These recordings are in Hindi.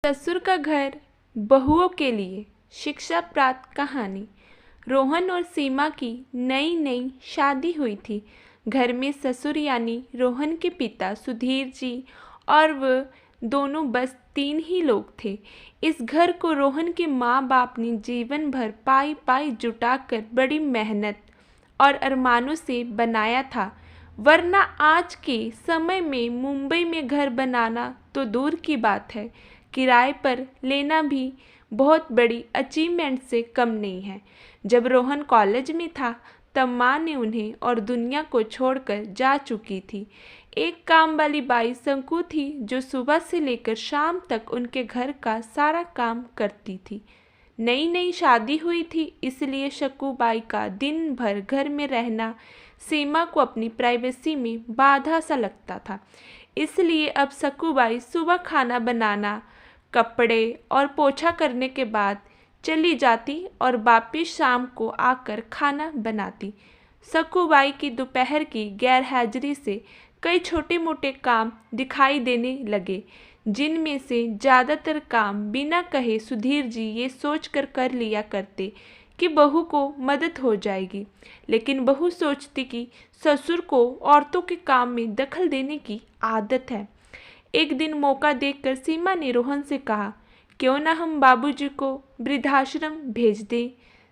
ससुर का घर, बहुओं के लिए शिक्षा प्राप्त कहानी। रोहन और सीमा की नई नई शादी हुई थी। घर में ससुर यानी रोहन के पिता सुधीर जी और वह दोनों बस 3 ही लोग थे। इस घर को रोहन के माँ बाप ने जीवन भर पाई पाई जुटाकर बड़ी मेहनत और अरमानों से बनाया था, वरना आज के समय में मुंबई में घर बनाना तो दूर की बात है, किराए पर लेना भी बहुत बड़ी अचीवमेंट से कम नहीं है। जब रोहन कॉलेज में था तब माँ ने उन्हें और दुनिया को छोड़कर जा चुकी थी। एक काम वाली बाई संकू थी जो सुबह से लेकर शाम तक उनके घर का सारा काम करती थी। नई नई शादी हुई थी, इसलिए शक्कू बाई का दिन भर घर में रहना सीमा को अपनी प्राइवेसी में बाधा सा लगता था। इसलिए अब शक्कू बाई सुबह खाना बनाना, कपड़े और पोछा करने के बाद चली जाती और वापिस शाम को आकर खाना बनाती। शक्कू बाई की दोपहर की गैर हाजिरी से कई छोटे मोटे काम दिखाई देने लगे, जिनमें से ज़्यादातर काम बिना कहे सुधीर जी ये सोचकर कर लिया करते कि बहू को मदद हो जाएगी। लेकिन बहू सोचती कि ससुर को औरतों के काम में दखल देने की आदत है। एक दिन मौका देखकर सीमा ने रोहन से कहा, क्यों ना हम बाबूजी को वृद्धाश्रम भेज दें।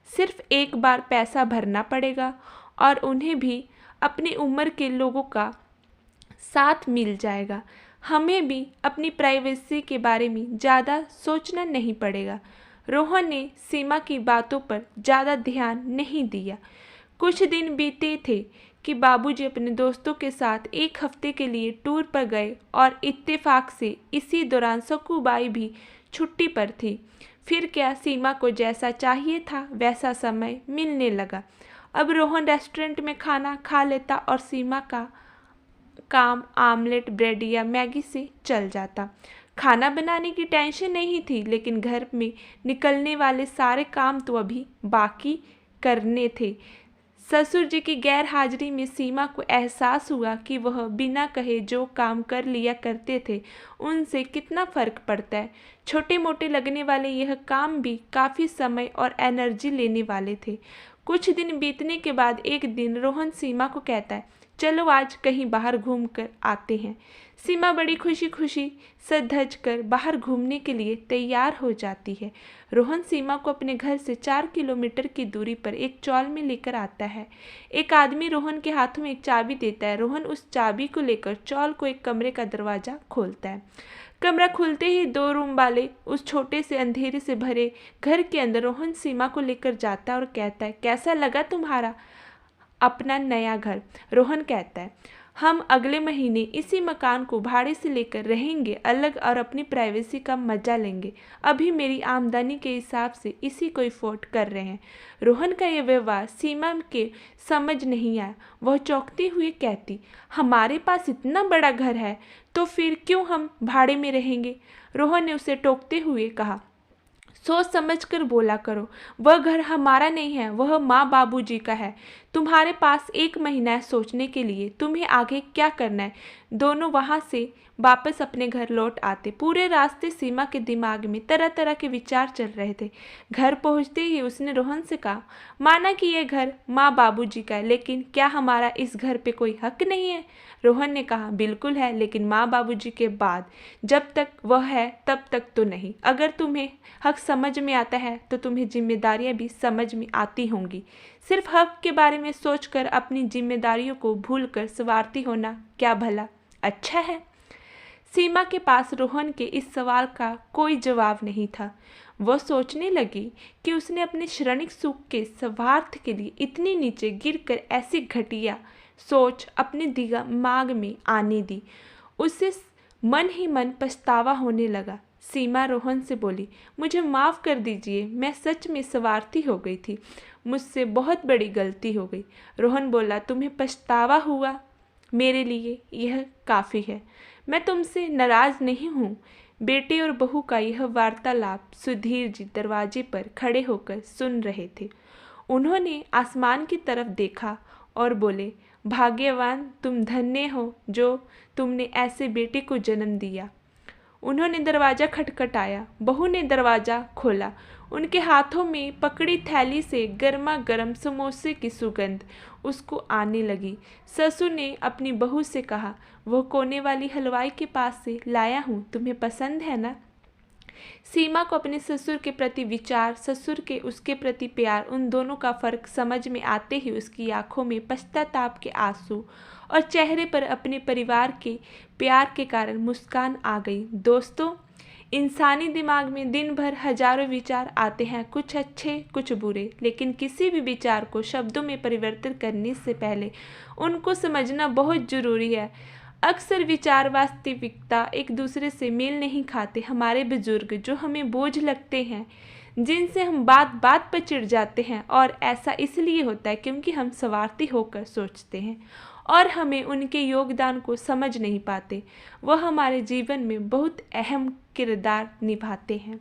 सिर्फ एक बार पैसा भरना पड़ेगा और उन्हें भी अपनी उम्र के लोगों का साथ मिल जाएगा। हमें भी अपनी प्राइवेसी के बारे में ज़्यादा सोचना नहीं पड़ेगा। रोहन ने सीमा की बातों पर ज़्यादा ध्यान नहीं दिया। कुछ दिन बीते थे कि बाबूजी अपने दोस्तों के साथ एक हफ्ते के लिए टूर पर गए और इत्तेफाक से इसी दौरान शक्कू बाई भी छुट्टी पर थी। फिर क्या, सीमा को जैसा चाहिए था वैसा समय मिलने लगा। अब रोहन रेस्टोरेंट में खाना खा लेता और सीमा का काम आमलेट, ब्रेड या मैगी से चल जाता। खाना बनाने की टेंशन नहीं थी, लेकिन घर में निकलने वाले सारे काम तो अभी बाकी करने थे। ससुर जी की गैर हाजिरी में सीमा को एहसास हुआ कि वह बिना कहे जो काम कर लिया करते थे उनसे कितना फ़र्क पड़ता है। छोटे मोटे लगने वाले यह काम भी काफ़ी समय और एनर्जी लेने वाले थे। कुछ दिन बीतने के बाद एक दिन रोहन सीमा को कहता है, चलो आज कहीं बाहर घूम कर आते हैं। सीमा बड़ी खुशी खुशी सज धज कर बाहर घूमने के लिए तैयार हो जाती है। रोहन सीमा को अपने घर से 4 किलोमीटर की दूरी पर एक चौल में लेकर आता है। एक आदमी रोहन के हाथों में एक चाबी देता है। रोहन उस चाबी को लेकर चौल को एक कमरे का दरवाज़ा खोलता है। कमरा खुलते ही 2 रूम वाले उस छोटे से अंधेरे से भरे घर के अंदर रोहन सीमा को लेकर जाता है और कहता है, कैसा लगा तुम्हारा अपना नया घर? रोहन कहता है, हम अगले महीने इसी मकान को भाड़े से लेकर रहेंगे अलग और अपनी प्राइवेसी का मजा लेंगे। अभी मेरी आमदनी के हिसाब से इसी को अफोर्ड कर रहे हैं। रोहन का यह व्यवहार सीमा के समझ नहीं आया। वह चौंकती हुई कहती, हमारे पास इतना बड़ा घर है तो फिर क्यों हम भाड़े में रहेंगे? रोहन ने उसे टोकते हुए कहा, सोच समझ कर बोला करो, वह घर हमारा नहीं है, वह माँ बाबूजी का है। तुम्हारे पास 1 महीना है सोचने के लिए, तुम्हें आगे क्या करना है। दोनों वहाँ से वापस अपने घर लौट आते। पूरे रास्ते सीमा के दिमाग में तरह तरह के विचार चल रहे थे। घर पहुँचते ही उसने रोहन से कहा, माना कि यह घर माँ बाबूजी का है, लेकिन क्या हमारा इस घर पे कोई हक नहीं है? रोहन ने कहा, बिल्कुल है, लेकिन माँ बाबूजी के बाद जब तक वह है तब तक तो नहीं। अगर तुम्हें हक समझ में आता है तो तुम्हें जिम्मेदारियां भी समझ में आती होंगी। सिर्फ हक के बारे में सोचकर अपनी जिम्मेदारियों को भूलकर स्वार्थी होना क्या भला अच्छा है? सीमा के पास रोहन के इस सवाल का कोई जवाब नहीं था। वह सोचने लगी कि उसने अपने क्षणिक सुख के स्वार्थ के लिए इतनी नीचे गिरकर ऐसी घटिया सोच अपने दिमाग में आने दी। उसे मन ही मन पछतावा होने लगा। सीमा रोहन से बोली, मुझे माफ़ कर दीजिए, मैं सच में स्वार्थी हो गई थी, मुझसे बहुत बड़ी गलती हो गई। रोहन बोला, तुम्हें पछतावा हुआ, मेरे लिए यह काफ़ी है। मैं तुमसे नाराज़ नहीं हूँ। बेटे और बहू का यह वार्तालाप सुधीर जी दरवाजे पर खड़े होकर सुन रहे थे। उन्होंने आसमान की तरफ देखा और बोले, भाग्यवान तुम, धन्य हो जो तुमने ऐसे बेटे को जन्म दिया। उन्होंने दरवाज़ा खटखटाया। बहू ने दरवाज़ा खोला। उनके हाथों में पकड़ी थैली से गर्मा गर्म समोसे की सुगंध उसको आने लगी। ससुर ने अपनी बहू से कहा, वो कोने वाली हलवाई के पास से लाया हूँ, तुम्हें पसंद है ना? सीमा को अपने ससुर के प्रति विचार, ससुर के उसके प्रति प्यार, उन दोनों का फर्क समझ में आते ही उसकी आंखों में पश्चाताप के आंसू और चेहरे पर अपने परिवार के प्यार के कारण मुस्कान आ गई। दोस्तों, इंसानी दिमाग में दिन भर हजारों विचार आते हैं, कुछ अच्छे कुछ बुरे, लेकिन किसी भी विचार को शब्दों में परिवर्तित करने से पहले उनको समझना बहुत ज़रूरी है। अक्सर विचार वास्तविकता एक दूसरे से मेल नहीं खाते। हमारे बुजुर्ग जो हमें बोझ लगते हैं, जिनसे हम बात बात पर चिढ़ जाते हैं, और ऐसा इसलिए होता है क्योंकि हम स्वार्थी होकर सोचते हैं और हमें उनके योगदान को समझ नहीं पाते। वह हमारे जीवन में बहुत अहम किरदार निभाते हैं।